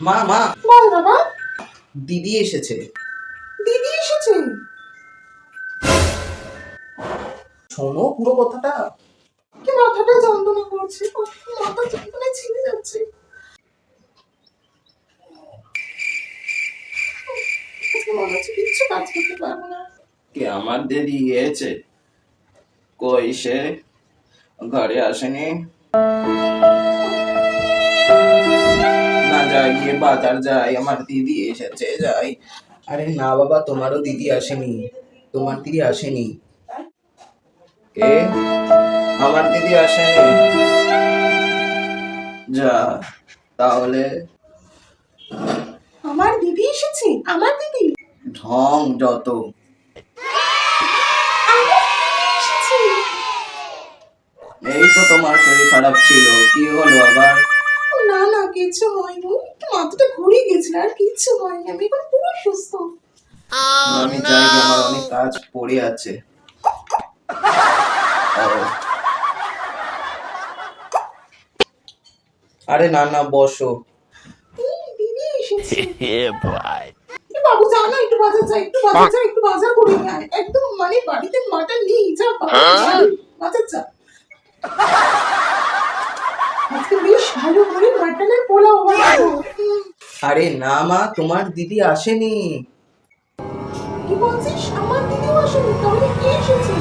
মা মা, বল বাবা। দিদি এসেছে। দিদি এসেছে? শোনো পুরো কথাটা। কি মাথাটা যন্ত্রণা করছে, মাথা যন্ত্রণায় ছিঁড়ে যাচ্ছে। আজকে মনে হচ্ছে কিচ্ছু কাজ করতে পারবো না। কে আমার দিদি এসেছে? কই সে? ঘরে আসেনি? না যাই গিয়ে বাজার যাই, আমার দিদি এসেছে যাই। আরে না বাবা, তোমারও দিদি আসেনি, তোমার দিদি আসেনি। কে? আমার দিদি আসেনি। যা তাহলে। আমার দিদি এসেছে? আমার দিদি? ঢং যত। আমার দিদি এসেছে? এই তো তোমার শরীর খারাপ ছিল, কি হলো আবার? না না, কিছু হয়নি, একটু মাথাটা ঘুরে গেছিল, আর কিচ্ছু হয়নি, আমি এখন পুরো সুস্থ। আমি যাই গিয়ে, আমার অনেক কাজ পড়ে আছে। ও, আরে না না, বসো। দিদি এসেছে। Yeah, boy. এ বাবু যা না, একটু বাজার যা, একটু বাজার যা, একটু বাজার করে নিয়ে আয়। একদম মানে বাড়িতে মাটন নেই, যা বাজার যা। আজকে বেশ ভালো করে মাটনের পোলাও বানাবো। আরে না মা, তোমার দিদি আসেনি। কি বলছিস? আমার দিদিও আসেনি? তাহলে কে এসেছে?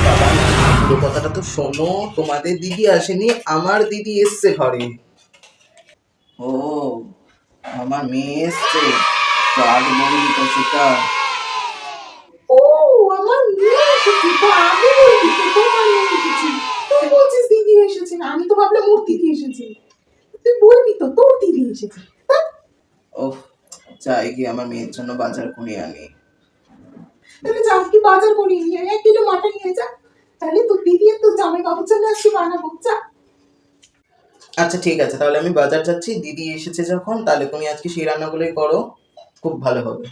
বাবা না, পুরো কথাটা তো শোনো। তোমাদের দিদি আসেনি, আমার দিদি এসছে ঘরে। ও, আমার মেয়ে এসছে, তো আগে বলবি তো সেটা। ও, আমার মেয়ে এসেছে, তো আগে বলবি তো তোমার মেয়ে এসেছে। তুই বলছিস দিদি এসেছে, আমি তো ভাবলাম ওর দিদি এসেছে। তুই বলবি তো তোর দিদি এসেছে। ওহ, যাই গিয়ে আমার মেয়ের জন্য বাজার করে আনি। তাহলে যা, কি বাজার করিয়ে নিয়ে আয়, 1 কিলো মাটন নিয়ে যা। তাহলে তোর দিদি আর তোর জামাই বাবুর জন্য আজকে বানাবো, যা। আচ্ছা ঠিক আছে, তাহলে আমি বাজার যাচ্ছি। দিদি এসেছে যখন, তাহলে তুমি আজকে সেই রান্নাগুলোই করো, খুব ভালো হবে।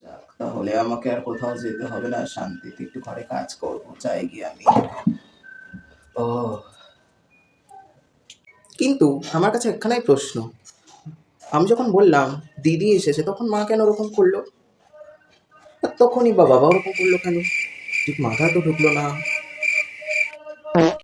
যাক, তাহলে আমাকে আর কোথাও যেতে হবে না, শান্তিতে একটু ঘরে কাজ করবো। যাই গিয়ে আমি। ও, কিন্তু আমার কাছে একখানাই প্রশ্ন। আমি যখন বললাম দিদি এসেছে, তখন মা কেন ওরকম করলো? আর তখনই বাবা ওরকম করলো কেন? ঠিক মাথা তো ঢুকলো না।